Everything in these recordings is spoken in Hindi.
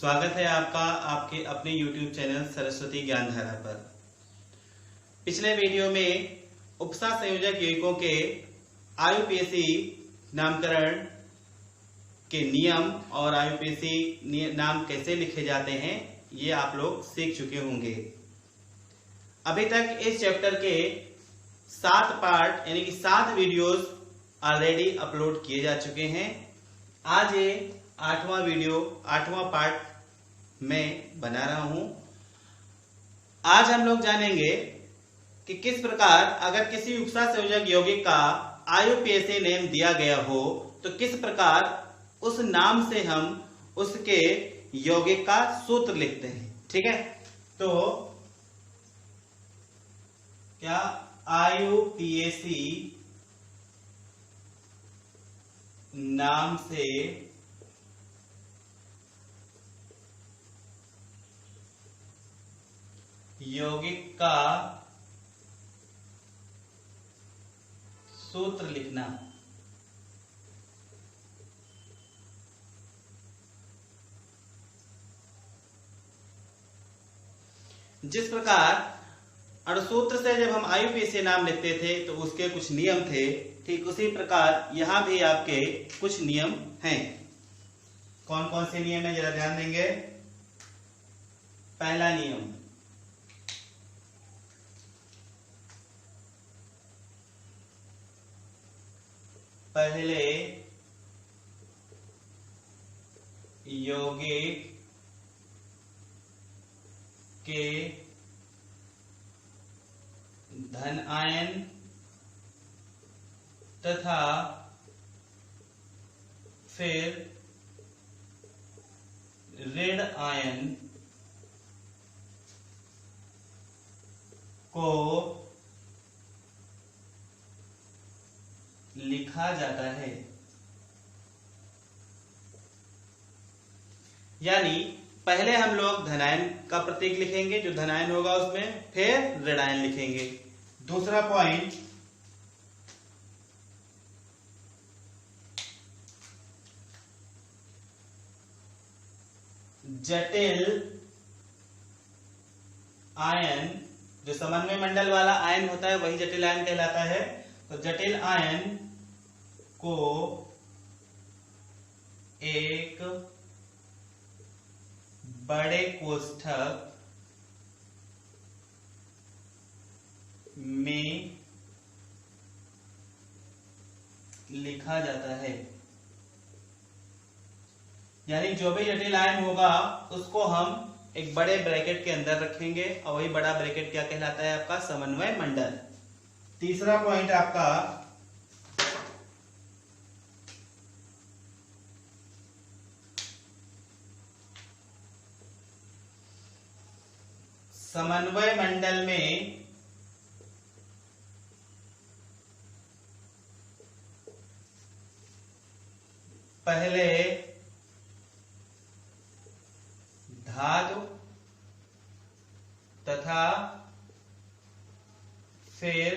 स्वागत है आपका आपके अपने YouTube चैनल सरस्वती ज्ञानधारा पर। पिछले वीडियो में उपसा संयोजक यौगिकों के IUPAC नामकरण के नियम और IUPAC नाम कैसे लिखे जाते हैं ये आप लोग सीख चुके होंगे। अभी तक इस चैप्टर के 7 पार्ट यानी कि 7 वीडियोस ऑलरेडी अपलोड किए जा चुके हैं। आज ये 8वां पार्ट मैं बना रहा हूं। आज हम लोग जानेंगे कि किस प्रकार अगर किसी उपसा संयोजक यौगिक का IUPAC नेम दिया गया हो तो किस प्रकार उस नाम से हम उसके यौगिक का सूत्र लिखते हैं। ठीक है, तो क्या IUPAC नाम से यौगिक का सूत्र लिखना। जिस प्रकार अणुसूत्र से जब हम IUPAC नाम लिखते थे तो उसके कुछ नियम थे, ठीक उसी प्रकार यहां भी आपके कुछ नियम हैं। कौन कौन से नियम है जरा ध्यान देंगे। पहला नियम, पहले यौगिक के धन आयन तथा फिर ऋण आयन को लिखा जाता है। यानी पहले हम लोग धनायन का प्रतीक लिखेंगे, जो धनायन होगा उसमें, फिर ऋणायन लिखेंगे। दूसरा पॉइंट, जटिल आयन, जो समन्वय मंडल वाला आयन होता है वही जटिल आयन कहलाता है। तो जटिल आयन को एक बड़े कोष्ठक में लिखा जाता है। यानी जो भी जटिल आयन होगा उसको हम एक बड़े ब्रैकेट के अंदर रखेंगे और वही बड़ा ब्रैकेट क्या कहलाता है? आपका समन्वय मंडल। तीसरा पॉइंट आपका समन्वय मंडल में पहले धातु तथा फिर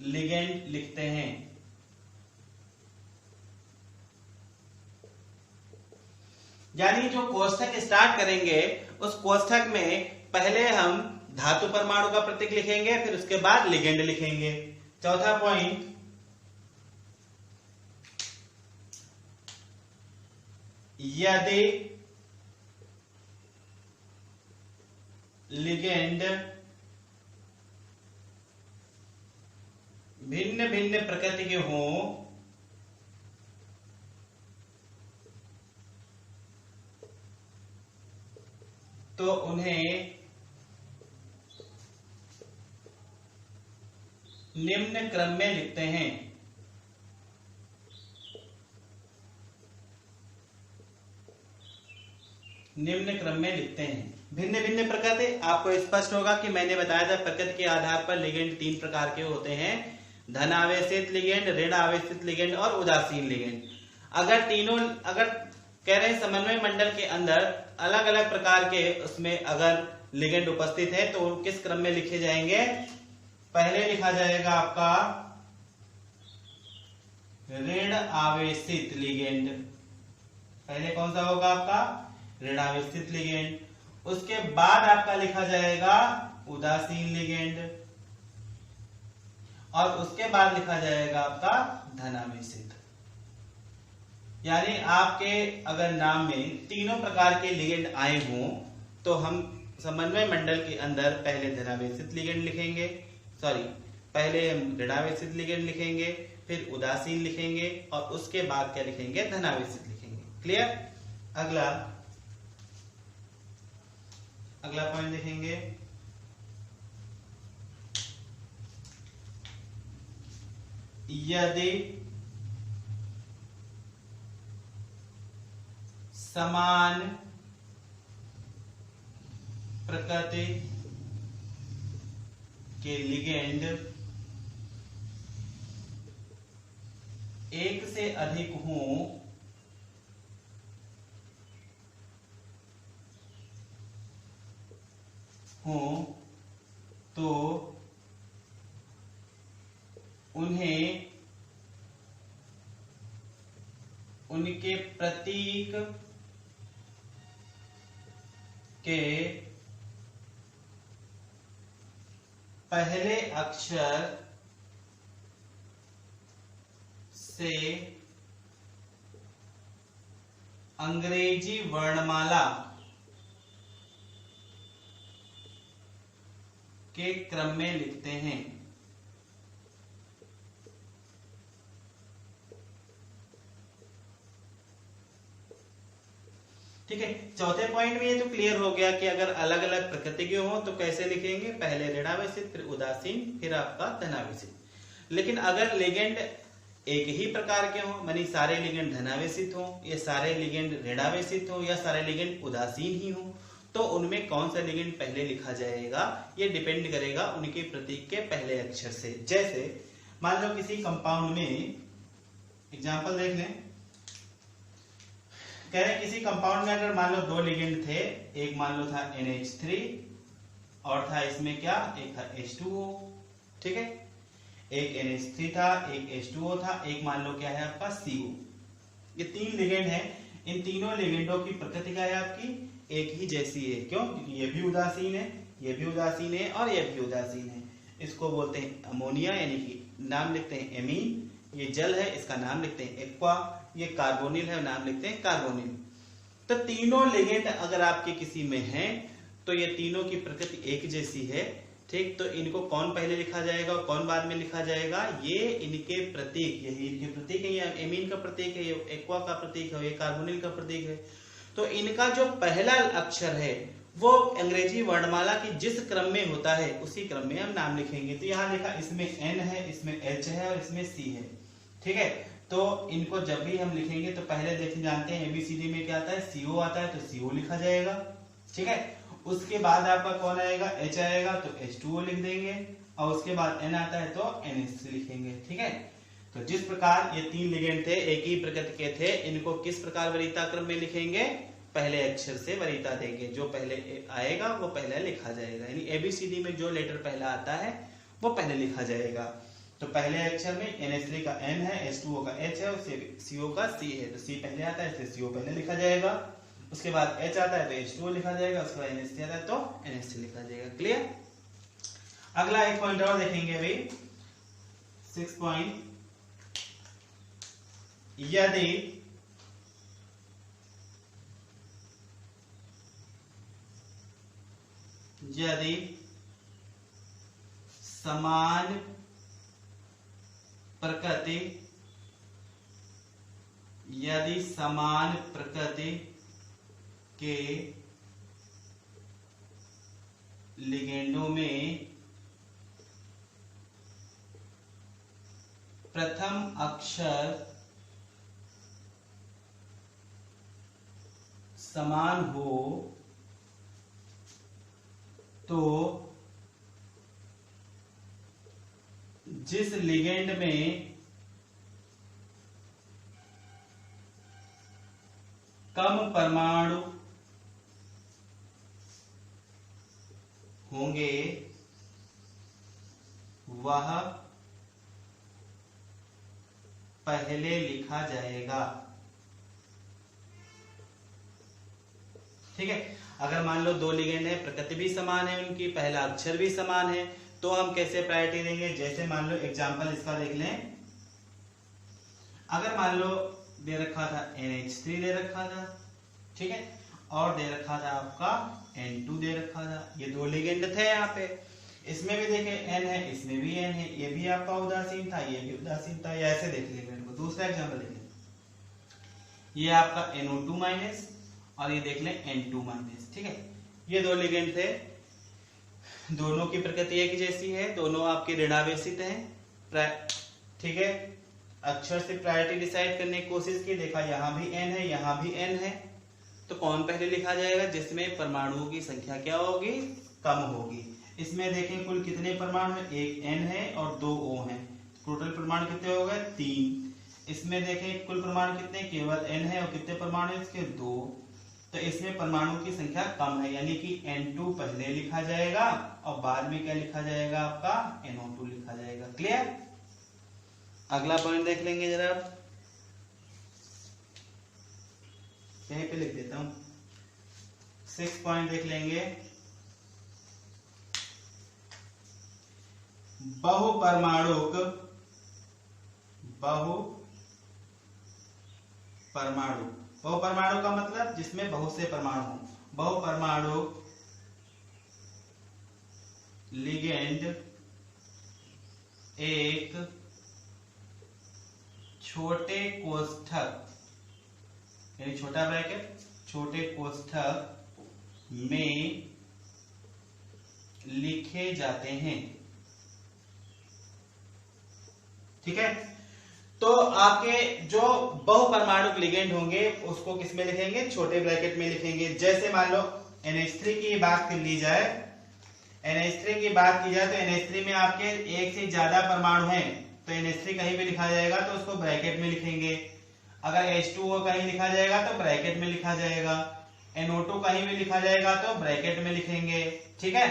लिगेंड लिखते हैं। यानी जो कोष्ठक स्टार्ट करेंगे उस कोष्ठक में पहले हम धातु परमाणु का प्रतीक लिखेंगे, फिर उसके बाद लिगेंड लिखेंगे। चौथा पॉइंट, यदि लिगेंड भिन्न भिन्न प्रकृति के हों तो उन्हें निम्न क्रम में लिखते हैं। निम्न क्रम में लिखते हैं। भिन्न भिन्न प्रकृति, आपको स्पष्ट होगा कि मैंने बताया था प्रकृति के आधार पर लिगेंड 3 प्रकार के होते हैं: धन आवेशित लिगेंड, ऋण आवेशित लिगेंड और उदासीन लिगेंड। अगर कह रहे हैं समन्वय मंडल के अंदर अलग अलग प्रकार के उसमें अगर लिगेंड उपस्थित है तो किस क्रम में लिखे जाएंगे? पहले लिखा जाएगा आपका ऋण आवेशित लिगेंड, पहले कौन सा होगा आपका ऋणावेशित लिगेंड, उसके बाद आपका लिखा जाएगा उदासीन लिगेंड, और उसके बाद लिखा जाएगा आपका धनावेशित। यानी आपके अगर नाम में तीनों प्रकार के लिगेंड आए हों तो हम समन्वय मंडल के अंदर पहले धनावेशित लिगेंड लिखेंगे, पहले हम ऋणावेशित लिगेंड लिखेंगे, फिर उदासीन लिखेंगे, और उसके बाद क्या लिखेंगे धनावेशित लिखेंगे। क्लियर। अगला पॉइंट देखेंगे, यदि समान प्रकृति के लिगेंड एक से अधिक हों तो उन्हें उनके प्रतीक के पहले अक्षर से अंग्रेजी वर्णमाला के क्रम में लिखते हैं। ठीक है, चौथे पॉइंट में ये तो क्लियर हो गया कि अगर अलग अलग प्रकृति के हो तो कैसे लिखेंगे, पहले ऋणावेशित, फिर उदासीन, फिर आपका धनावेशित। लेकिन अगर लिगेंड एक ही प्रकार के हो, मानी सारे लिगेंड धनावेशित हो, या सारे लिगेंड ऋणावेशित हो, या सारे लिगेंड उदासीन ही हो, तो उनमें कौन सा लिगेंड पहले लिखा जाएगा ये डिपेंड करेगा उनके प्रतीक के पहले अक्षर से। जैसे मान लो किसी कंपाउंड में, एग्जांपल देख लें, कह रहे किसी कंपाउंड में अगर मान लो दो लिगेंड थे, एक मान लो था NH3 और था इसमें क्या, एक था H2O। ठीक है, एक NH3 था, एक H2O था, एक मान लो क्या है आपका CO। ये तीन लिगेंड है, इन तीनों लिगेंडों की प्रकृति क्या है आपकी एक ही जैसी है। क्यों? क्योंकि ये भी उदासीन है, ये भी उदासीन है, और ये भी उदासीन है। इसको बोलते हैं अमोनिया, यानी कि नाम लिखते हैं एमीन। ये जल है, इसका नाम लिखते हैं एक्वा। ये कार्बोनिल है, नाम लिखते हैं कार्बोनिल। तो तीनों लिगेंड अगर आपके किसी में हैं तो ये तीनों की प्रकृति एक जैसी है। ठीक, तो इनको कौन पहले लिखा जाएगा और कौन बाद में लिखा जाएगा, ये इनके प्रतीक, यही इनके प्रतीक है। ये एमीन का प्रतीक है, ये एक्वा का प्रतीक है, ये कार्बोनिल का प्रतीक है। तो इनका जो पहला अक्षर है वो अंग्रेजी वर्णमाला की जिस क्रम में होता है उसी क्रम में हम नाम लिखेंगे। तो यहाँ लिखा, इसमें N है, इसमें H है और इसमें C है। ठीक है, तो इनको जब भी हम लिखेंगे तो पहले देखें, जानते हैं ABCD में क्या आता है, CO आता है, तो CO लिखा जाएगा। ठीक है, उसके बाद आपका कौन आएगा, H आएगा, तो H2O लिख देंगे, और उसके बाद N आता है तो NH3 लिखेंगे। ठीक है, तो जिस प्रकार ये तीन लिगेंड थे, एक ही प्रकृति के थे, इनको किस प्रकार वरीयता क्रम में लिखेंगे, पहले अक्षर से वरीयता देंगे। जो पहले आएगा वो पहले लिखा जाएगा, यानी ABCD में जो लेटर पहला आता है वो पहले लिखा जाएगा। तो पहले अक्षर में NH3 का N है, H2O का H है, CO का C है, तो C पहले आता है इसलिए CO पहले लिखा जाएगा। उसके बाद H आता है तो H2O लिखा जाएगा, उसके बाद NH3 आता है तो NH3 लिखा जाएगा। क्लियर। अगला एक पॉइंट और देखेंगे भाई, 6 पॉइंट, यदि समान प्रकृति के लिगेंडों में प्रथम अक्षर समान हो तो जिस लिगेंड में कम परमाणु होंगे वह पहले लिखा जाएगा। ठीक है। अगर मान लो दो लिगेंड है, प्रकृति भी समान है उनकी, पहला अक्षर भी समान है, तो हम कैसे प्रायोरिटी देंगे? जैसे मान लो एग्जांपल इसका देख लें। अगर मान लो दे रखा था NH3 दे रखा था, ठीक है, और दे रखा था आपका N2 दे रखा था, ये दो लिगेंड थे यहाँ पे। इसमें भी देखे N है, इसमें भी N है, ये भी आपका उदासीन था, ये भी उदासीन था, या ऐसे देख लेंगे इनको। दूसरा एग्जांपल देख लें, ये आपका NO2 माइनस और ये देख लें N2 माइनस, ठीक है। ये दो लिगेंड थे, दोनों की प्रकृति एक जैसी है, दोनों आपके ऋणावेशित हैं, ठीक है। अक्षर से प्रायोरिटी डिसाइड करने की कोशिश की, देखा यहाँ भी N है, यहाँ भी N है, तो कौन पहले लिखा जाएगा? जिसमें परमाणुओं की संख्या क्या होगी? कम होगी। इसमें देखें कुल कितने परमाणु हैं? एक N है और 2 O हैं, टोटल परमाणु कितने हो गए? 3। इसमें देखें कुल परमाणु कितने? केवल N है, और कितने परमाणु इसके? 2। तो इसमें परमाणु की संख्या कम है, यानी कि N2 पहले लिखा जाएगा और बाद में क्या लिखा जाएगा? आपका NO2 लिखा जाएगा। क्लियर? अगला पॉइंट देख लेंगे जरा, यहीं पे लिख देता हूं। 6 पॉइंट देख लेंगे। बहुपरमाणुक बहुपरमाणु का मतलब जिसमें बहुत से परमाणु हो। बहुपरमाणु लिगेंड एक छोटे कोष्ठक, यानी छोटा ब्रैकेट, छोटे कोष्ठक में लिखे जाते हैं, ठीक है। तो आपके जो बहुपरमाणुक लिगेंड होंगे उसको किस में लिखेंगे? छोटे ब्रैकेट में लिखेंगे। जैसे मान लो NH3 की बात कर ली जाए, NH3 की बात की जाए तो NH3 में आपके एक से ज्यादा परमाणु हैं, तो NH3 कहीं भी लिखा जाएगा तो उसको ब्रैकेट में लिखेंगे। अगर H2O कहीं लिखा जाएगा तो ब्रैकेट में लिखा जाएगा, NO2 कहीं भी लिखा जाएगा तो ब्रैकेट में लिखेंगे, ठीक है।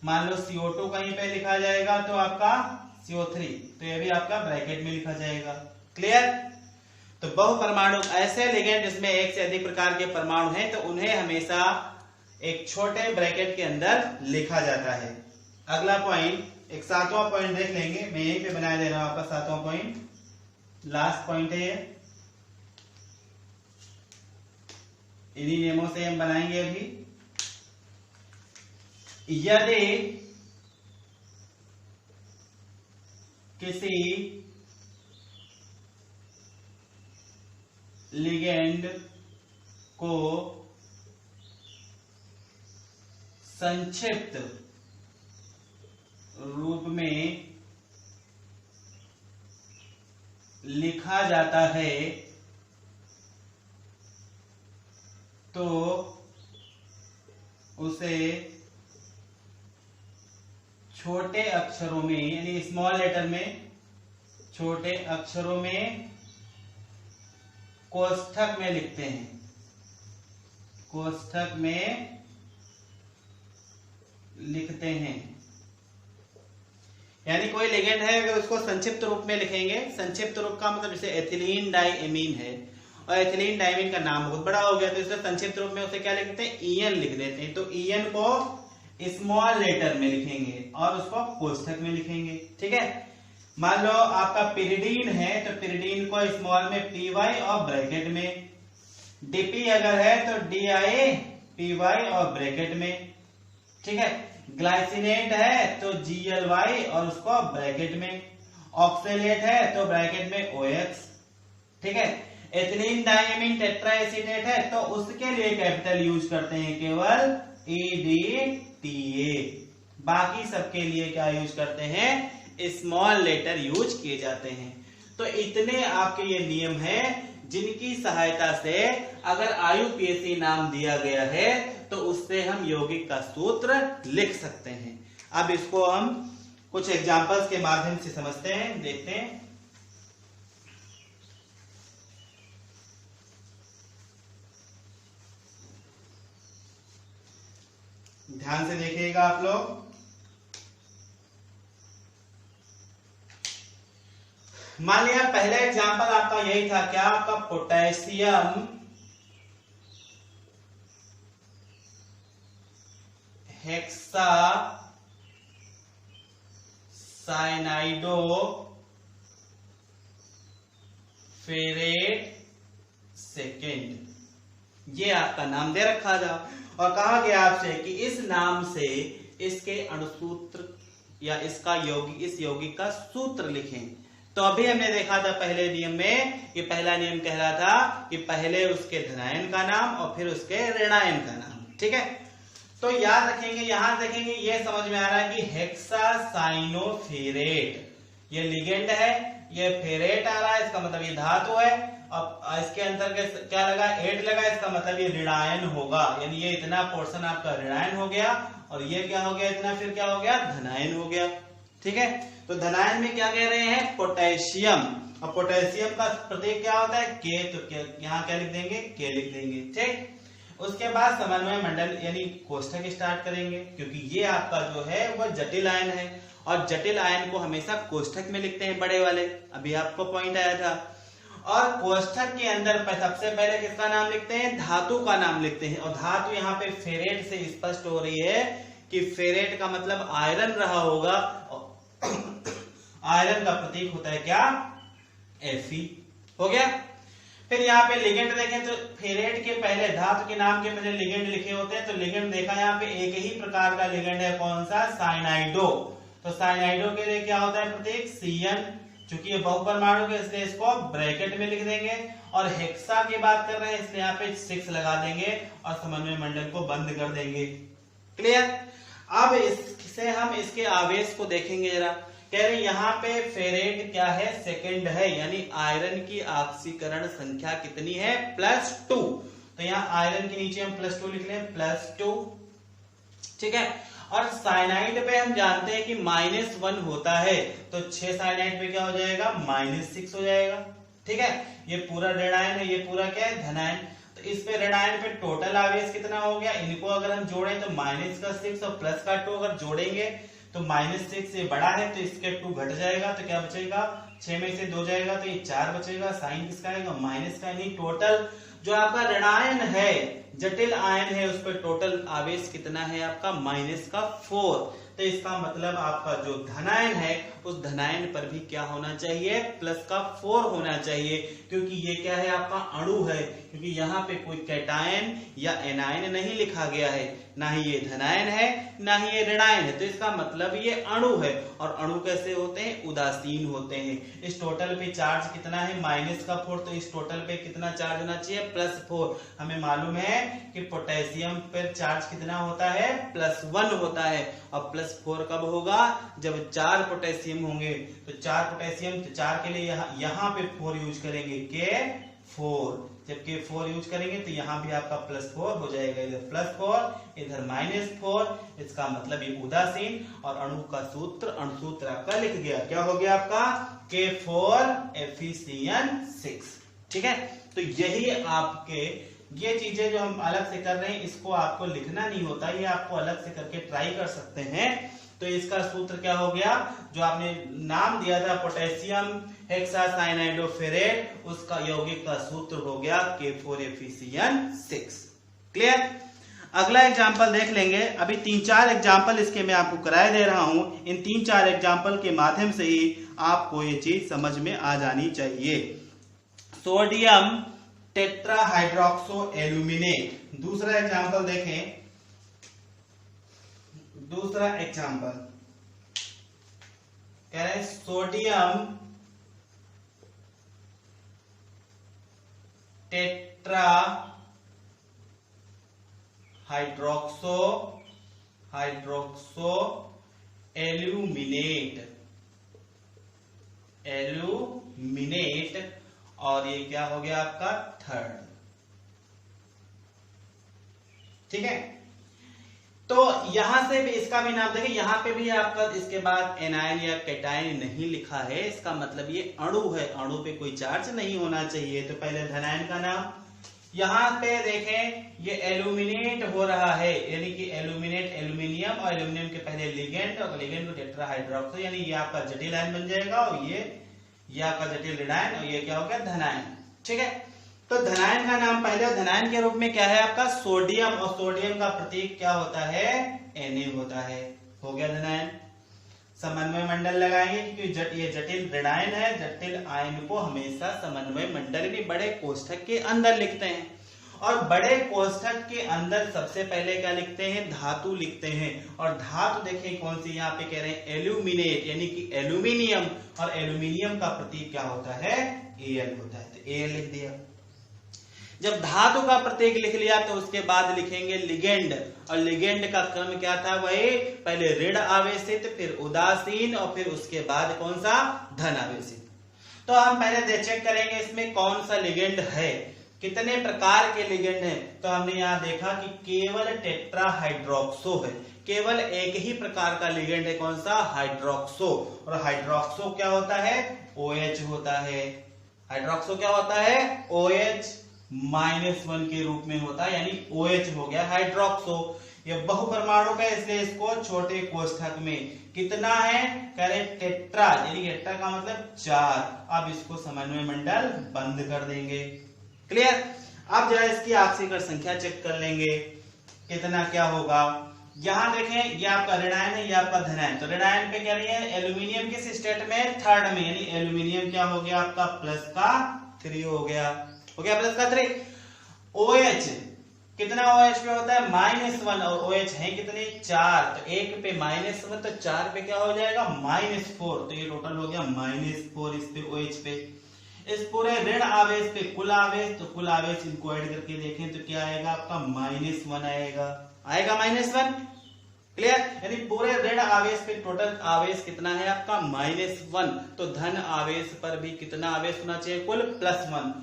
मान लो CO2 कहीं पे लिखा जाएगा तो आपका CO3, तो ये भी आपका ब्रैकेट में लिखा जाएगा। क्लियर? तो बहुपरमाणु ऐसे लिगेंड जिसमें एक से अधिक प्रकार के परमाणु हैं, तो उन्हें हमेशा एक छोटे ब्रैकेट के अंदर लिखा जाता है। अगला पॉइंट, एक 7वां पॉइंट देख लेंगे, मैं यहीं पे बना दे रहा हूं आपका 7वां पॉइंट, लास्ट पॉइंट है ये। इन्हीं नियमों से हम बनाएंगे अभी। यदि किसी लिगेंड को संक्षिप्त रूप में लिखा जाता है तो उसे छोटे अक्षरों में, यानी स्मॉल लेटर में, छोटे अक्षरों में कोष्ठक में लिखते हैं, कोष्ठक में लिखते हैं। यानी कोई लिगेंड है अगर उसको संक्षिप्त रूप में लिखेंगे, संक्षिप्त रूप का मतलब जैसे एथिलीन डाइएमीन है और एथिलीन डाइमीन का नाम बहुत बड़ा हो गया तो इसे संक्षिप्त रूप में उसे क्या लिखते हैं? EN लिख देते हैं। तो EN को स्मॉल लेटर में लिखेंगे और उसको कोष्ठक में लिखेंगे, ठीक है। मान लो आपका पिरिडीन है तो पिरिडीन को स्मॉल में PY और ब्रैकेट में, DP अगर है तो DIPY और ब्रैकेट में, ठीक है। ग्लाइसिनेट है तो GLY और उसको ब्रैकेट में, ऑक्सेलेट है तो ब्रैकेट में OX, ठीक है। एथिलीन डाइएमीन टेट्रा एसीटेट है तो उसके लिए कैपिटल यूज करते हैं केवल EDTA, बाकी सबके लिए क्या यूज करते हैं? स्मॉल लेटर यूज किए जाते हैं। तो इतने आपके ये नियम है जिनकी सहायता से अगर IUPAC नाम दिया गया है तो उससे हम यौगिक का सूत्र लिख सकते हैं। अब इसको हम कुछ एग्जांपल्स के माध्यम से समझते हैं, देखते हैं। ध्यान से देखिएगा आप लोग। मान लिया पहला एग्जांपल आपका यही था, क्या आपका पोटेशियम हेक्सा साइनाइडो फेरेट सेकेंड, ये आपका नाम दे रखा था और कहा गया आपसे कि इस नाम से इसके अणुसूत्र या इसका इस यौगिक का सूत्र लिखें। तो अभी हमने देखा था पहले नियम में, ये पहला नियम कह रहा था कि पहले उसके धनायन का नाम और फिर उसके ऋणायन का नाम। ठीक है, तो याद रखेंगे, यहां देखेंगे, ये समझ में आ रहा है कि हेक्सासाइनोफेरेट ये लिगेंड है, ये फेरेट आ रहा है, इसका मतलब ये धातु है। अब इसके अंतर्गत क्या लगा, 8 लगा, इसका मतलब ये ऋणायन होगा, यानी ये इतना पोर्शन आपका ऋणायन हो गया और ये क्या हो गया इतना, फिर क्या हो गया, धनायन हो गया। ठीक है, तो धनायन में क्या कह रहे हैं, पोटेशियम, और पोटेशियम का प्रतीक क्या होता है, के, तो यहाँ क्या लिख देंगे, के लिख देंगे। ठीक, उसके बाद समन्वय मंडल यानी कोष्ठक स्टार्ट करेंगे, क्योंकि ये आपका जो है वह जटिल आयन है और जटिल आयन को हमेशा कोष्ठक में लिखते हैं बड़े वाले, अभी आपको पॉइंट आया था। और कोष्ठक के अंदर सबसे पहले किसका नाम लिखते हैं, धातु का नाम लिखते हैं, और धातु यहाँ पे फेरेट से स्पष्ट हो रही है कि फेरेट का मतलब आयरन रहा होगा। आयरन का प्रतीक होता है क्या, Fe हो गया। फिर यहाँ पे लिगेंड देखें तो फेरेट के पहले, धातु के नाम के पहले लिगेंड लिखे होते हैं, तो लिगेंड देखा यहाँ पे एक ही प्रकार का लिगेंड है, कौन सा, साइनाइडो। तो साइनाइडो के लिए क्या होता है प्रतीक, Cn, चूंकि ये बहुपरमाणु है इसलिए इसको ब्रैकेट में लिख देंगे, और हेक्सा की बात कर रहे हैं इसलिए यहाँ पे 6 लगा देंगे और समन्वय मंडल को बंद कर देंगे। क्लियर। अब इससे हम इसके आवेश को देखेंगे जरा, कह रहे यहाँ पे फेरेट क्या है, सेकंड है, यानी आयरन की ऑक्सीकरण संख्या कितनी है, +2। तो यहाँ आयरन के नीचे हम +2 लिख लें, +2। ठीक है, और साइनाइड पे हम जानते हैं कि -1 होता है, तो 6 साइनाइड पे क्या हो जाएगा, -6 हो जाएगा। ठीक है, ये पूरा ऋणायन है, ये पूरा क्या है, धनायन। तो इस पे ऋणायन पे टोटल आवेश कितना हो गया, इनको अगर हम जोड़ें तो -6 और +2 अगर जोड़ेंगे तो -6 ये बड़ा है तो इसके 2 घट जाएगा, तो क्या बचेगा, 6 में से 2 जाएगा तो ये 4 बचेगा, साइन किसका आएगा, माइनस का, यानी टोटल जो आपका ऋणायन है, जटिल आयन है, उस पर टोटल आवेश कितना है आपका, -4। तो इसका मतलब आपका जो धनायन है उस धनायन पर भी क्या होना चाहिए, +4 होना चाहिए, क्योंकि ये क्या है आपका अणु है, क्योंकि यहाँ पे कोई कैटायन या एनायन नहीं लिखा गया है, ना ही ये धनायन है ना ही ये ऋणायन है, तो इसका मतलब ये अणु है। और अणु कैसे होते हैं, उदासीन होते हैं। इस टोटल पे चार्ज कितना है, -4, तो इस टोटल पे कितना चार्ज होना चाहिए, +4। हमें मालूम है कि पोटेशियम पर चार्ज कितना होता है, +1 होता है, और +4 कब होगा, जब 4 पोटेशियम होंगे। तो 4 पोटेशियम, तो 4 के लिए यहाँ पे 4 यूज करेंगे, K4, जब K4 यूज करेंगे तो यहाँ भी आपका +4 हो जाएगा, इधर +4 इधर -4, इसका मतलब ये उदासीन। और अणु का सूत्र, अणुसूत्र आपका लिख गया, क्या हो गया आपका, K4FeCN6। ठीक है, तो यही आपके ये चीजें जो हम अलग से कर रहे हैं इसको आपको लिखना नहीं होता, ये आपको अलग से करके ट्राई कर सकते हैं। तो इसका सूत्र क्या हो गया, जो आपने नाम दिया था पोटेशियम हेक्सासाइनाइडोफेरेट, उसका यौगिक का सूत्र हो गया K4FeCN6। क्लियर। अगला एग्जाम्पल देख लेंगे। अभी 3-4 एग्जाम्पल इसके मैं आपको कराए दे रहा हूं, इन 3-4 एग्जाम्पल के माध्यम से ही आपको ये चीज समझ में आ जानी चाहिए। सोडियम टेट्राहाइड्रोक्सो एल्यूमिनेट, दूसरा एग्जाम्पल देखें। दूसरा एग्जाम्पल कह रहे हैं सोडियम टेट्रा हाइड्रोक्सो एल्यूमिनेट, और ये क्या हो गया आपका, 3rd। ठीक है, तो यहां से भी इसका भी नाम देखें, यहां पे भी आपका इसके बाद एनायन या कैटायन नहीं लिखा है, इसका मतलब ये अणु है, अणु पे कोई चार्ज नहीं होना चाहिए। तो पहले धनायन का नाम, यहां पे देखें ये एल्यूमिनेट हो रहा है, यानी कि एल्यूमिनेट एल्यूमिनियम, और एल्यूमिनियम के पहले लिगेंड, और लिगेंड को टेट्राहाइड्रोक्सो, यानी ये आपका जटिल आयन बन जाएगा, और ये आपका जटिल ऋणायन, और ये क्या हो गया, धनायन। ठीक है, तो धनायन का नाम पहले, धनायन के रूप में क्या है आपका, सोडियम, और सोडियम का प्रतीक क्या होता है, Na होता है। हो गया धनायन। समन्वय मंडल लगाएंगे क्योंकि ये जटिल ऋणायन है, जटिल आयन को हमेशा समन्वय मंडल में बड़े कोष्ठक के अंदर लिखते हैं। और बड़े कोष्ठक के अंदर सबसे पहले क्या लिखते हैं, धातु लिखते हैं। और धातु देखें कौन सी, यहाँ पे कह रहे हैं एल्यूमिनेट यानी कि एल्यूमिनियम, और एल्यूमिनियम का प्रतीक क्या होता है, Al होता है, तो Al लिख दिया। जब धातु का प्रतीक लिख लिया तो उसके बाद लिखेंगे लिगेंड, और लिगेंड का क्रम क्या था, वही पहले ऋण आवेशित, फिर उदासीन, और फिर उसके बाद कौन सा, धन आवेशित। तो हम पहले चेक करेंगे इसमें कौन सा लिगेंड है, कितने प्रकार के लिगेंड हैं। तो हमने यहाँ देखा कि केवल टेट्राहाइड्रोक्सो है, केवल एक ही प्रकार का लिगेंड है, कौन सा, हाइड्रोक्सो। और हाइड्रोक्सो क्या होता है, OH होता है। हाइड्रोक्सो क्या होता है, OH -1 के रूप में होता है, यानी OH हो गया हाइड्रोक्सो। ये बहुपरमाणु का, इसलिए इसको छोटे कोष्ठक में कितना है, कह रहे टेट्रा, यानी टेट्रा का मतलब 4। अब इसको समन्वय मंडल बंद कर देंगे। क्लियर। अब जरा इसकी आक्सीकर संख्या चेक कर लेंगे कितना क्या होगा। यहां देखें ये आपका ऋणायन है, ये आपका धनायन। तो ऋणायन पे क्या रही है, एल्यूमिनियम किस स्टेट में, थर्ड में, यानी एल्यूमिनियम क्या हो गया आपका प्लस का 3 हो गया प्लस का 3। OH कितना OH पे होता है, -1, और OH है कितने, 4। तो 1 पे -1 तो 4 पे क्या हो जाएगा, -4। तो ये टोटल हो गया -4 इस पे OH पे। इस पूरे ऋण आवेश पे कुल आवेश, तो कुल आवेश इनको ऐड करके देखें तो क्या आएगा आपका, -1 आएगा -1। क्लियर। यानी पूरे ऋण आवेश पे टोटल आवेश कितना है आपका, -1। तो धन आवेश पर भी कितना आवेश होना चाहिए, कुल +1।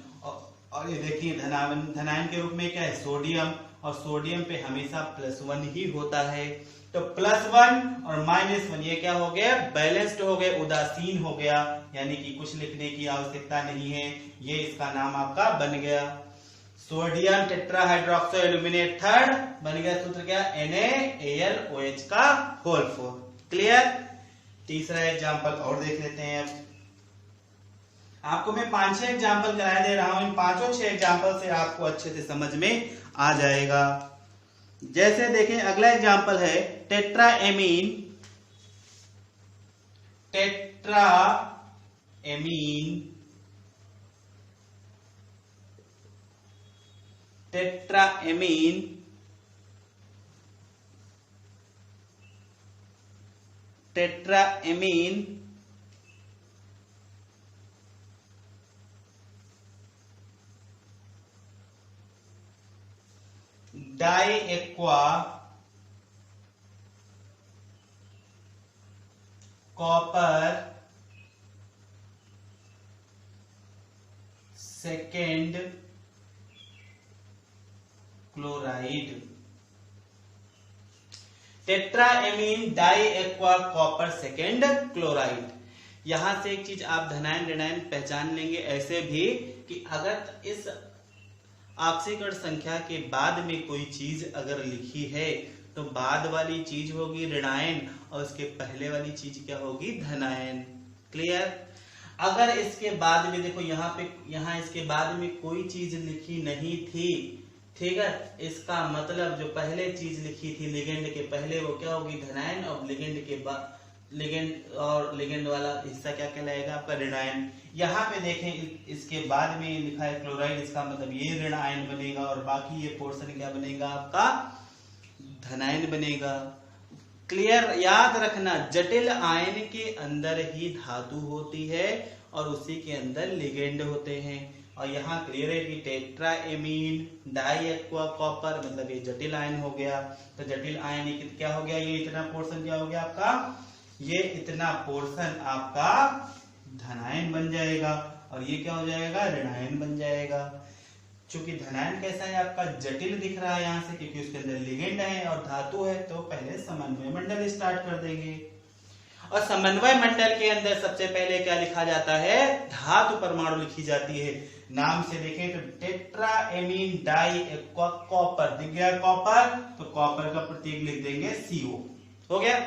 और ये देखिए धनायन के रूप में क्या है, सोडियम, और सोडियम पे हमेशा +1 ही होता है। तो +1 और -1 ये क्या हो गया, बैलेंस्ड हो गए, उदासीन हो गया, यानी कि कुछ लिखने की आवश्यकता नहीं है, ये इसका नाम आपका बन गया। सोडियम टेट्राहाइड्रोक्सो एल्यूमिनेट थर्ड बन गया, सूत्र क्या, NaAlOH का होल 4। क्लियर। तीसरा एग्जाम्पल और देख लेते हैं। अब आपको मैं 5-6 एग्जाम्पल करा दे रहा हूं, इन 5-6 एग्जाम्पल से आपको अच्छे से समझ में आ जाएगा। जैसे देखें अगला एग्जाम्पल है tetraammine diaqua copper second chloride. Tetraammine diaqua copper second chloride. यहां से एक चीज आप धनायन ऋणायन पहचान लेंगे ऐसे भी कि अगर इस आक्सीकरण संख्या के बाद में कोई चीज अगर लिखी है तो बाद वाली चीज होगी ऋणायन और उसके पहले वाली चीज क्या होगी, धनायन। क्लियर। अगर इसके बाद में देखो यहाँ इसके बाद में कोई चीज लिखी नहीं थी, ठीक है, इसका मतलब जो पहले चीज लिखी थी लिगेंड के पहले वो क्या होगी, धनायन, और लिगेंड के बाद लिगेंड वाला हिस्सा क्या कहलाएगा आपका, ऋणायन। यहाँ पे देखें इसके बाद में लिखा है क्लोराइड, इसका मतलब ये ऋण आयन बनेगा और बाकी ये पोर्शन क्या बनेगा आपका, धनायन बनेगा। क्लियर। याद रखना जटिल आयन के अंदर ही धातु होती है और उसी के अंदर लिगेंड होते हैं। और यहाँ क्लियर है कि टेट्राएमीन डाई एक्वा कॉपर मतलब ये जटिल आयन हो गया। तो जटिल आयन क्या हो गया, ये इतना पोर्शन क्या हो गया आपका, ये इतना पोर्शन आपका धनायन बन जाएगा और ये क्या हो जाएगा, ऋणायन बन जाएगा। चूंकि धनायन कैसा है आपका, जटिल दिख रहा है यहाँ से क्योंकि उसके अंदर लिगेंड है और धातु है, तो पहले समन्वय मंडल स्टार्ट कर देंगे। और समन्वय मंडल के अंदर सबसे पहले क्या लिखा जाता है, धातु परमाणु लिखी जाती है। नाम से देखें तो टेट्राएमीन डाई एक्वा कॉपर दिख गया, कॉपर, तो कॉपर का प्रतीक लिख देंगे CO। हो गया।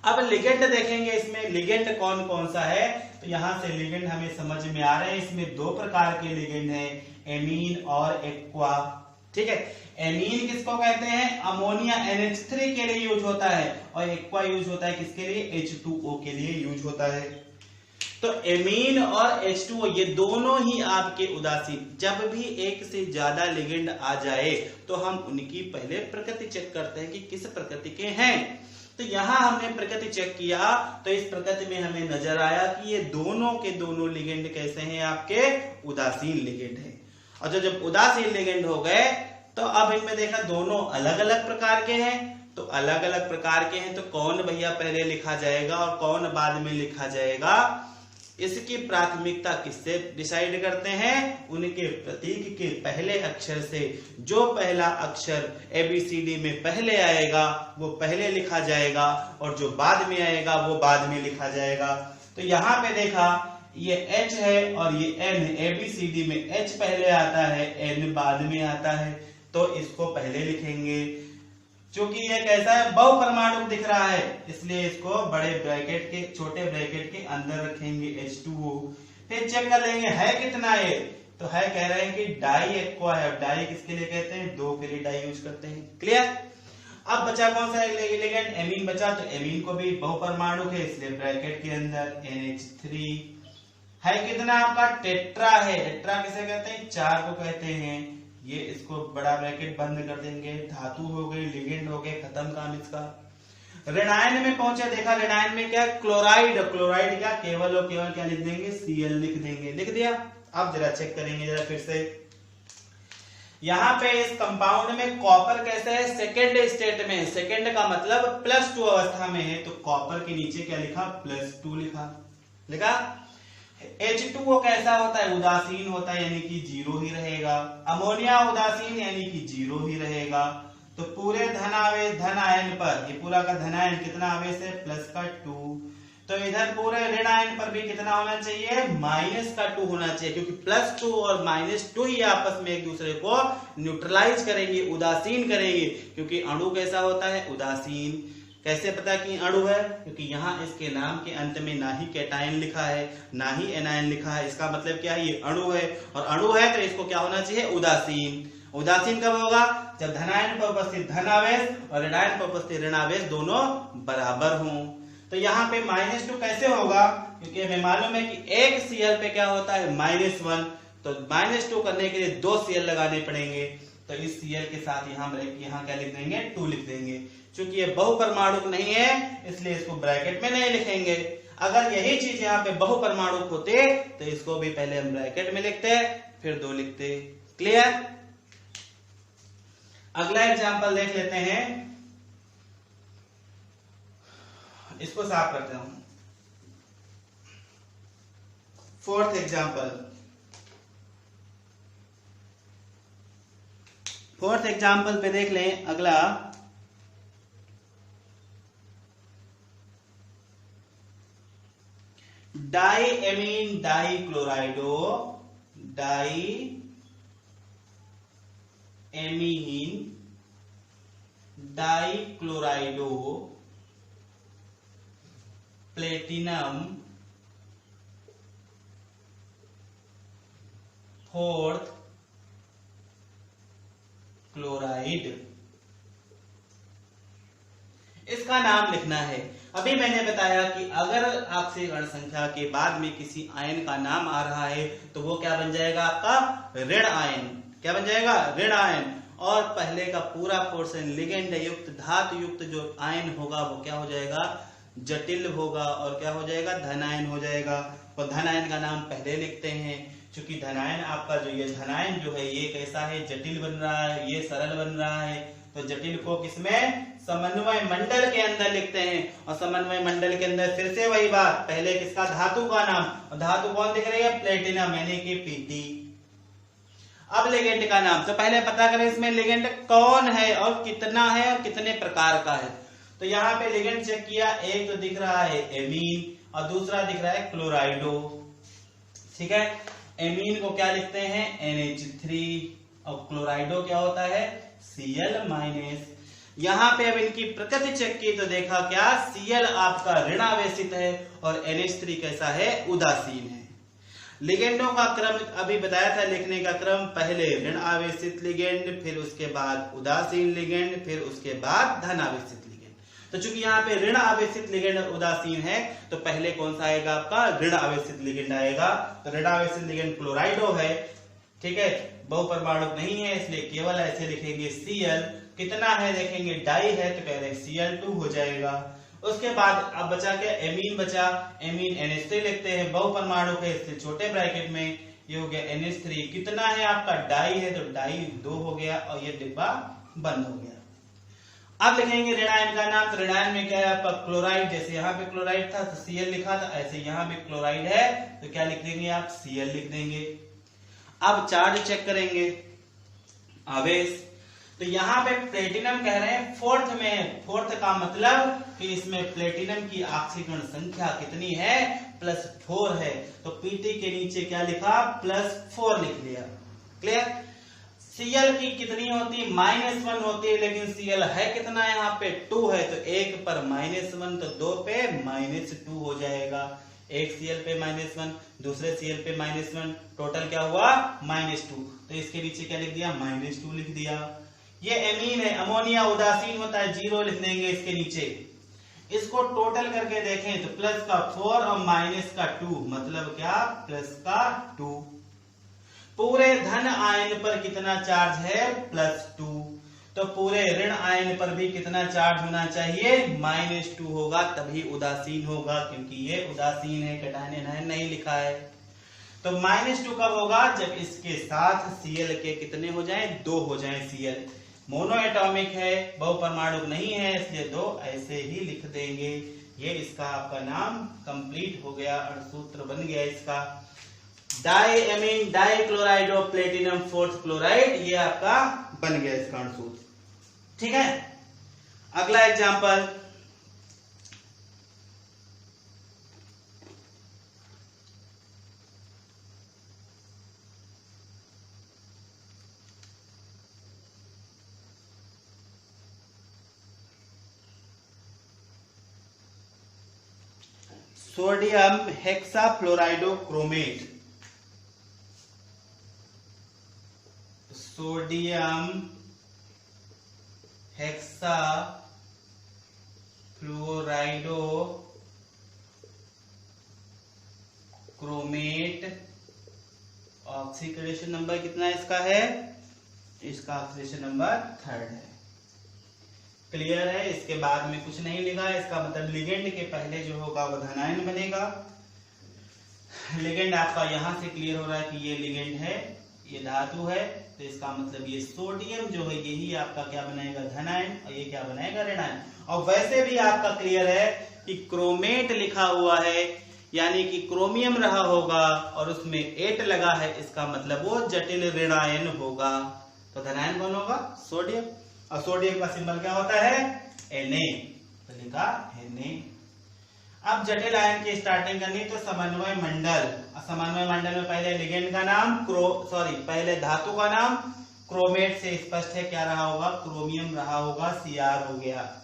अब लिगेंड देखेंगे, इसमें लिगेंड कौन कौन सा है, तो यहां से लिगेंड हमें समझ में आ रहे हैं। इसमें दो प्रकार के लिगेंड हैं, एमीन और एक्वा। ठीक है। एमीन किसको कहते हैं? अमोनिया NH3 के लिए यूज होता है, और एक्वा यूज होता है किसके लिए? H2O के लिए यूज होता है। तो एमीन और H2O ये दोनों ही आपके उदासीन, जब भी एक से ज्यादा लिगेंड आ जाए तो हम उनकी पहले प्रकृति चेक करते हैं कि किस प्रकृति के हैं। तो यहां हमने प्रकृति चेक किया तो इस प्रकृति में हमें नजर आया कि ये दोनों के दोनों लिगेंड कैसे हैं? आपके उदासीन लिगेंड है। और जब उदासीन लिगेंड हो गए तो अब इनमें देखा दोनों अलग अलग प्रकार के हैं। तो अलग अलग प्रकार के हैं तो कौन भैया पहले लिखा जाएगा और कौन बाद में लिखा जाएगा, इसकी प्राथमिकता किससे डिसाइड करते हैं? उनके प्रतीक के पहले अक्षर से। जो पहला अक्षर ABCD में पहले आएगा वो पहले लिखा जाएगा, और जो बाद में आएगा वो बाद में लिखा जाएगा। तो यहाँ पे देखा ये H है और ये N, ABCD में H पहले आता है, N बाद में आता है, तो इसको पहले लिखेंगे। क्योंकि ये कैसा है? बहुपरमाणु दिख रहा है, इसलिए इसको बड़े ब्रैकेट के, छोटे ब्रैकेट के अंदर रखेंगे H2O। फिर चेक कर लेंगे है कितना ये, तो है कह रहे हैं कि डाई एक्वा है। डाई किसके लिए कहते हैं? दो के लिए डाई यूज करते हैं। क्लियर? अब बचा कौन सा लिगेंड? एमीन बचा। तो एमीन को भी बहुपरमाणु है, इसलिए ब्रैकेट के अंदर NH3 है। कितना आपका? टेट्रा है। टेट्रा किसे कहते हैं? चार को कहते हैं। ये इसको बड़ा ब्रैकेट बंद कर देंगे। धातु हो गई, लिगेंड हो गए, खत्म काम इसका। ऋणायन में पहुंचे, देखा ऋणायन में क्या? क्लोराइड। क्लोराइड क्या? केवल और केवल क्या लिख देंगे? Cl लिख देंगे। लिख दिया। अब जरा चेक करेंगे जरा फिर से। यहाँ पे इस कंपाउंड में कॉपर कैसे है? सेकेंड स्टेट में। सेकेंड का मतलब +2 अवस्था में है, तो कॉपर के नीचे क्या लिखा? +2 लिखा। लिखा। H2O कैसा होता है? उदासीन होता है, यानी कि 0 ही रहेगा। अमोनिया उदासीन यानी कि 0 ही रहेगा। तो पूरे धन आयन पर, ये पूरा का धन आयन कितना आवेश है? +2। तो इधर पूरे ऋण आयन पर भी कितना होना चाहिए? -2 होना चाहिए, क्योंकि +2 और -2 ही आपस में एक दूसरे को न्यूट्रलाइज करेंगे, उदासीन करेंगे। क्योंकि अणु कैसा होता है? उदासीन। कैसे पता कि अणु है? क्योंकि यहाँ इसके नाम के अंत में ना ही कैटायन लिखा है ना ही एनायन लिखा है। इसका मतलब क्या है? ये अणु है, और अणु है तो इसको क्या होना चाहिए? उदासीन। उदासीन कब होगा? जब धनायन पर उपस्थित धनावेश और ऋणायन पर उपस्थित ऋणावेश दोनों बराबर हों। तो यहाँ पे -2 कैसे होगा? क्योंकि हमें मालूम है कि एक Cl पे क्या होता है? -1। तो -2 करने के लिए 2 Cl लगाने पड़ेंगे। तो इस Cl के साथ यहाँ क्या लिख देंगे? 2 लिख देंगे। चूंकि ये बहुपरमाणुक नहीं है इसलिए इसको ब्रैकेट में नहीं लिखेंगे। अगर यही चीज यहाँ पे बहुपरमाणुक होते तो इसको भी पहले हम ब्रैकेट में लिखते फिर 2 लिखते। क्लियर? अगला एग्जांपल देख लेते हैं, इसको साफ करते हूं। 4th example. 4th एग्जांपल पे देख लें अगला। Die amine die क्लोराइडो, die amine dichlorido platinum 4th chloride. इसका नाम लिखना है। अभी मैंने बताया कि अगर आपसे ऋण संख्या के बाद में किसी आयन का नाम आ रहा है तो वो क्या बन जाएगा? आपका ऋण आयन। क्या बन जाएगा? ऋण आयन। और पहले का पूरा पोर्शन लिगेंड युक्त धातु युक्त जो आयन होगा वो क्या हो जाएगा? जटिल होगा। और क्या हो जाएगा? धनायन हो जाएगा। और धनायन का नाम पहले लिखते हैं, क्योंकि धनायन आपका जो ये धनायन जो है ये कैसा है? जटिल बन रहा है, ये सरल बन रहा है। तो जटिल को किसमें? समन्वय मंडल के अंदर लिखते हैं। और समन्वय मंडल के अंदर फिर से वही बात, पहले किसका? धातु का नाम। और धातु कौन दिख रही है? प्लेटिनम यानी कि Pt। अब लिगेंड का नाम। तो पहले पता करें इसमें लिगेंड कौन है और कितना है और कितने प्रकार का है। तो यहाँ पे लिगेंड चेक किया, एक तो दिख रहा है एमीन और दूसरा दिख रहा है क्लोराइडो। ठीक है, एमीन को क्या लिखते हैं? NH3 और क्लोराइडो क्या होता है? Cl-। यहाँ पे अब इनकी प्रकृति चेक की तो देखा क्या? Cl आपका ऋणावेशित है और NH3 कैसा है? उदासीन है। लिगेंडों का क्रम अभी बताया था, लिखने का क्रम पहले ऋण आवेशित लिगेंड, फिर उसके बाद उदासीन लिगेंड, फिर उसके बाद धन आवेशित लिगेंड। तो चूंकि यहाँ पे ऋण आवेशित लिगेंड और उदासीन है तो पहले कौन सा आएगा आपका ऋण आवेशित लिगेंड आएगा। तो ऋण आवेशित लिगेंड क्लोराइडो है, ठीक है, बहुपरमाणुक नहीं है इसलिए केवल ऐसे लिखेंगे Cl। कितना है देखेंगे डाई है तो कह रहे Cl2 हो जाएगा। उसके बाद अब बचा क्या, एमीन बचा, एमीन NH3 लिखते हैं, बहुपरमाणुक है इसलिए छोटे ब्रैकेट में ये हो गया NH3। कितना है आपका डाई है तो डाई 2 हो गया और ये डिब्बा बंद हो गया। अब लिखेंगे ऋणायन का नाम। तो ऋणायन में क्या है आपका क्लोराइड, जैसे यहाँ पे क्लोराइड था तो Cl लिखा था, ऐसे यहाँ पे क्लोराइड है तो क्या लिख देंगे आप Cl लिख देंगे। अब चार्ज चेक करेंगे, आवेश। तो यहाँ पे प्लेटिनम कह रहे हैं फोर्थ में, फोर्थ का मतलब कि इसमें प्लेटिनम की ऑक्सीकरण संख्या कितनी है, +4 है। तो Pt के नीचे क्या लिखा, +4 लिख लिया। क्लियर। Cl की कितनी होती, -1 होती है, लेकिन Cl है कितना यहाँ पे 2 है, तो 1 पर -1 तो 2 पे -2 हो जाएगा। एक Cl पे -1, दूसरे Cl पे -1, टोटल क्या हुआ -2। तो इसके नीचे क्या लिख दिया, -2 लिख दिया। ये एमीन है, अमोनिया उदासीन होता है, 0 लिख देंगे इसके नीचे। इसको टोटल करके देखें तो प्लस का 4 और माइनस का 2, मतलब क्या प्लस का 2। पूरे धन आयन पर कितना चार्ज है, +2। तो पूरे ऋण आयन पर भी कितना चार्ज होना चाहिए, -2 होगा, तभी उदासीन होगा, क्योंकि ये उदासीन है, कैटायन एनायन नहीं लिखा है। तो -2 कब होगा, जब इसके साथ Cl के कितने हो जाएं, 2 हो जाएं। Cl मोनो एटॉमिक है, बहुपरमाणुक नहीं है, इसलिए 2 ऐसे ही लिख देंगे। ये इसका आपका नाम कंप्लीट हो गया और सूत्र बन गया इसका, diammine dichlorido platinum 4th chloride. ये आपका बन गया इसका सूत्र, ठीक है। अगला example, sodium hexafluoridochromate. Sodium hexafluoridochromate. Oxidation number कितना इसका है, इसका ऑक्सीडेशन नंबर 3rd है। क्लियर है। इसके बाद में कुछ नहीं लिखा है, इसका मतलब लिगेंड के पहले जो होगा वो धनायन बनेगा। लिगेंड आपका यहां से क्लियर हो रहा है कि ये लिगेंड है, ये धातु है, तो इसका मतलब ये सोडियम जो है यही आपका क्या बनाएगा, धनायन, और ये क्या बनाएगा, ऋणायन। और वैसे भी आपका क्लियर है कि क्रोमेट लिखा हुआ है, यानी कि क्रोमियम रहा होगा और उसमें 8 लगा है, इसका मतलब वो जटिल ऋणायन होगा। तो धनायन कौन होगा, सोडियम। और सोडियम का सिंबल क्या होता है, Na, तो लिखा Na। अब जटिल आयन की स्टार्टिंग करनी तो समन्वय मंडल। समन्वय मंडल में पहले लिगेंड का नाम पहले धातु का नाम क्रोमेट से स्पष्ट है क्या रहा होगा, क्रोमियम रहा होगा, Cr हो गया।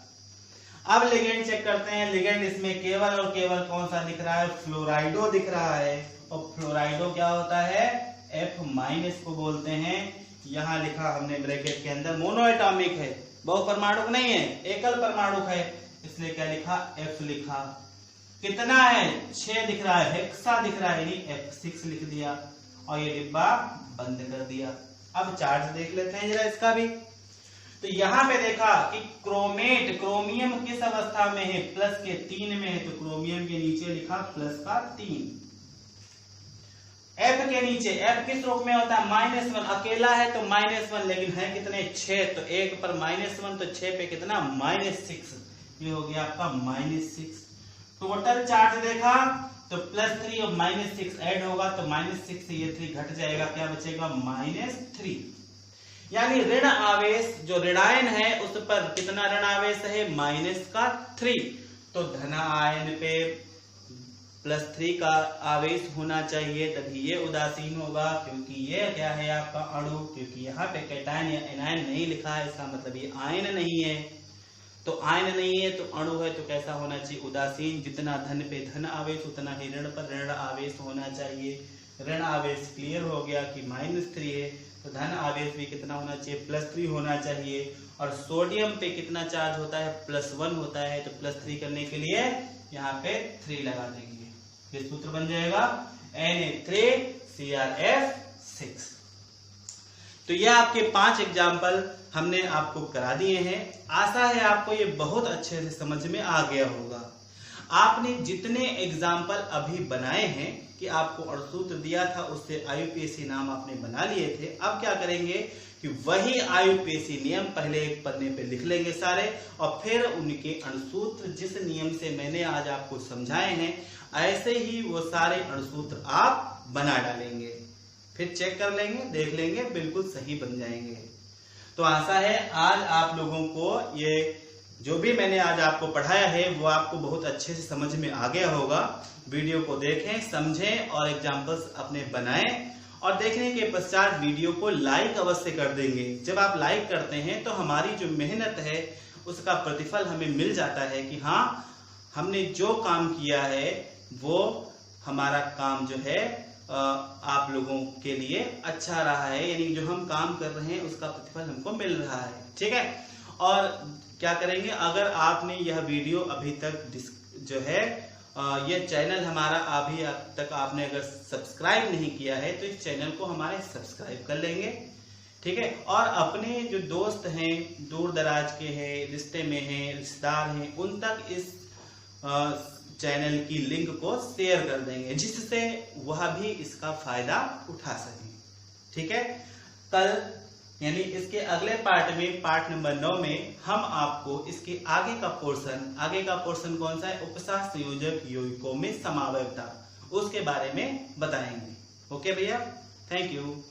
अब लिगेंड चेक करते हैं। लिगेंड इसमें केवल और केवल कौन सा दिख रहा है, फ्लोराइडो दिख रहा है। और फ्लोराइडो क्या होता है, F- को बोलते हैं। यहाँ लिखा हमने ब्रैकेट के अंदर, मोनो एटॉमिक है, बहुपरमाणुक नहीं है, एकल परमाणुक है, इसलिए क्या लिखा, F लिखा। कितना है, 6 दिख रहा है, हेक्सा दिख रहा है, यानी F6 लिख दिया और ये डिब्बा बंद कर दिया। अब चार्ज देख लेते हैं जरा इसका भी। तो यहाँ पे देखा कि क्रोमेट, क्रोमियम किस अवस्था में है, प्लस के 3 में है, तो क्रोमियम के नीचे लिखा प्लस का 3। F के नीचे, F किस रूप में होता है, -1, अकेला है तो -1, लेकिन है कितने, 6, तो 1 पर -1 तो 6 पे कितना, -6। ये हो गया आपका -6। टोटल चार्ज देखा तो +3 और -6 ऐड होगा तो -6 से ये 3 घट जाएगा, क्या बचेगा, -3। यानी ऋण आवेश जो ऋणायन है उस पर कितना ऋण आवेश है, -3। तो धन आयन पे +3 का आवेश होना चाहिए, तभी ये उदासीन होगा, क्योंकि ये क्या है आपका अणु, क्योंकि यहाँ पे कैटायन या एनायन नहीं लिखा है, इसका मतलब ये आयन नहीं है। तो आयन नहीं है तो अणु है, तो कैसा होना चाहिए, उदासीन। जितना धन पे धन आवेश उतना ही ऋण पर ऋण आवेश होना चाहिए। ऋण आवेश क्लियर हो गया कि -3 है, तो धन आवेश भी कितना होना चाहिए, +3 होना चाहिए। और सोडियम पे कितना चार्ज होता है, +1 होता है, तो +3 करने के लिए यहाँ पे 3 लगा देंगे। ये सूत्र बन जाएगा Na3CrF6। तो ये आपके 5 एग्जाम्पल हमने आपको करा दिए हैं। आशा है आपको ये बहुत अच्छे से समझ में आ गया होगा। आपने जितने एग्जाम्पल अभी बनाए हैं कि आपको अणुसूत्र दिया था उससे IUPAC नाम आपने बना लिए थे, अब क्या करेंगे कि वही IUPAC नियम पहले एक पन्ने पे लिख लेंगे सारे, और फिर उनके अणुसूत्र जिस नियम से मैंने आज आपको समझाए हैं ऐसे ही वो सारे अणुसूत्र आप बना डालेंगे, फिर चेक कर लेंगे, देख लेंगे, बिल्कुल सही बन जाएंगे। तो आशा है आज आप लोगों को ये जो भी मैंने आज आपको पढ़ाया है वो आपको बहुत अच्छे से समझ में आ गया होगा। वीडियो को देखें, समझें और एग्जाम्पल्स अपने बनाएं, और देखने के पश्चात वीडियो को लाइक अवश्य कर देंगे। जब आप लाइक करते हैं तो हमारी जो मेहनत है उसका प्रतिफल हमें मिल जाता है कि हाँ, हमने जो काम किया है वो हमारा काम जो है आप लोगों के लिए अच्छा रहा है, यानी जो हम काम कर रहे हैं उसका प्रतिफल हमको मिल रहा है। ठीक है, और क्या करेंगे, अगर आपने यह वीडियो अभी तक जो है ये चैनल हमारा अभी तक आपने अगर सब्सक्राइब नहीं किया है तो इस चैनल को हमारे सब्सक्राइब कर लेंगे। ठीक है, और अपने जो दोस्त हैं, दूर दराज के हैं, रिश्ते में हैं, रिश्तेदार हैं, उन तक इस चैनल की लिंक को शेयर कर देंगे जिससे वह भी इसका फायदा उठा सकें। ठीक है, कल यानी इसके अगले पार्ट में, पार्ट नंबर 9 में हम आपको इसके आगे का पोर्शन कौन सा है, उपसह संयोजक यौगिकों में समावयवता, उसके बारे में बताएंगे। ओके भैया, थैंक यू।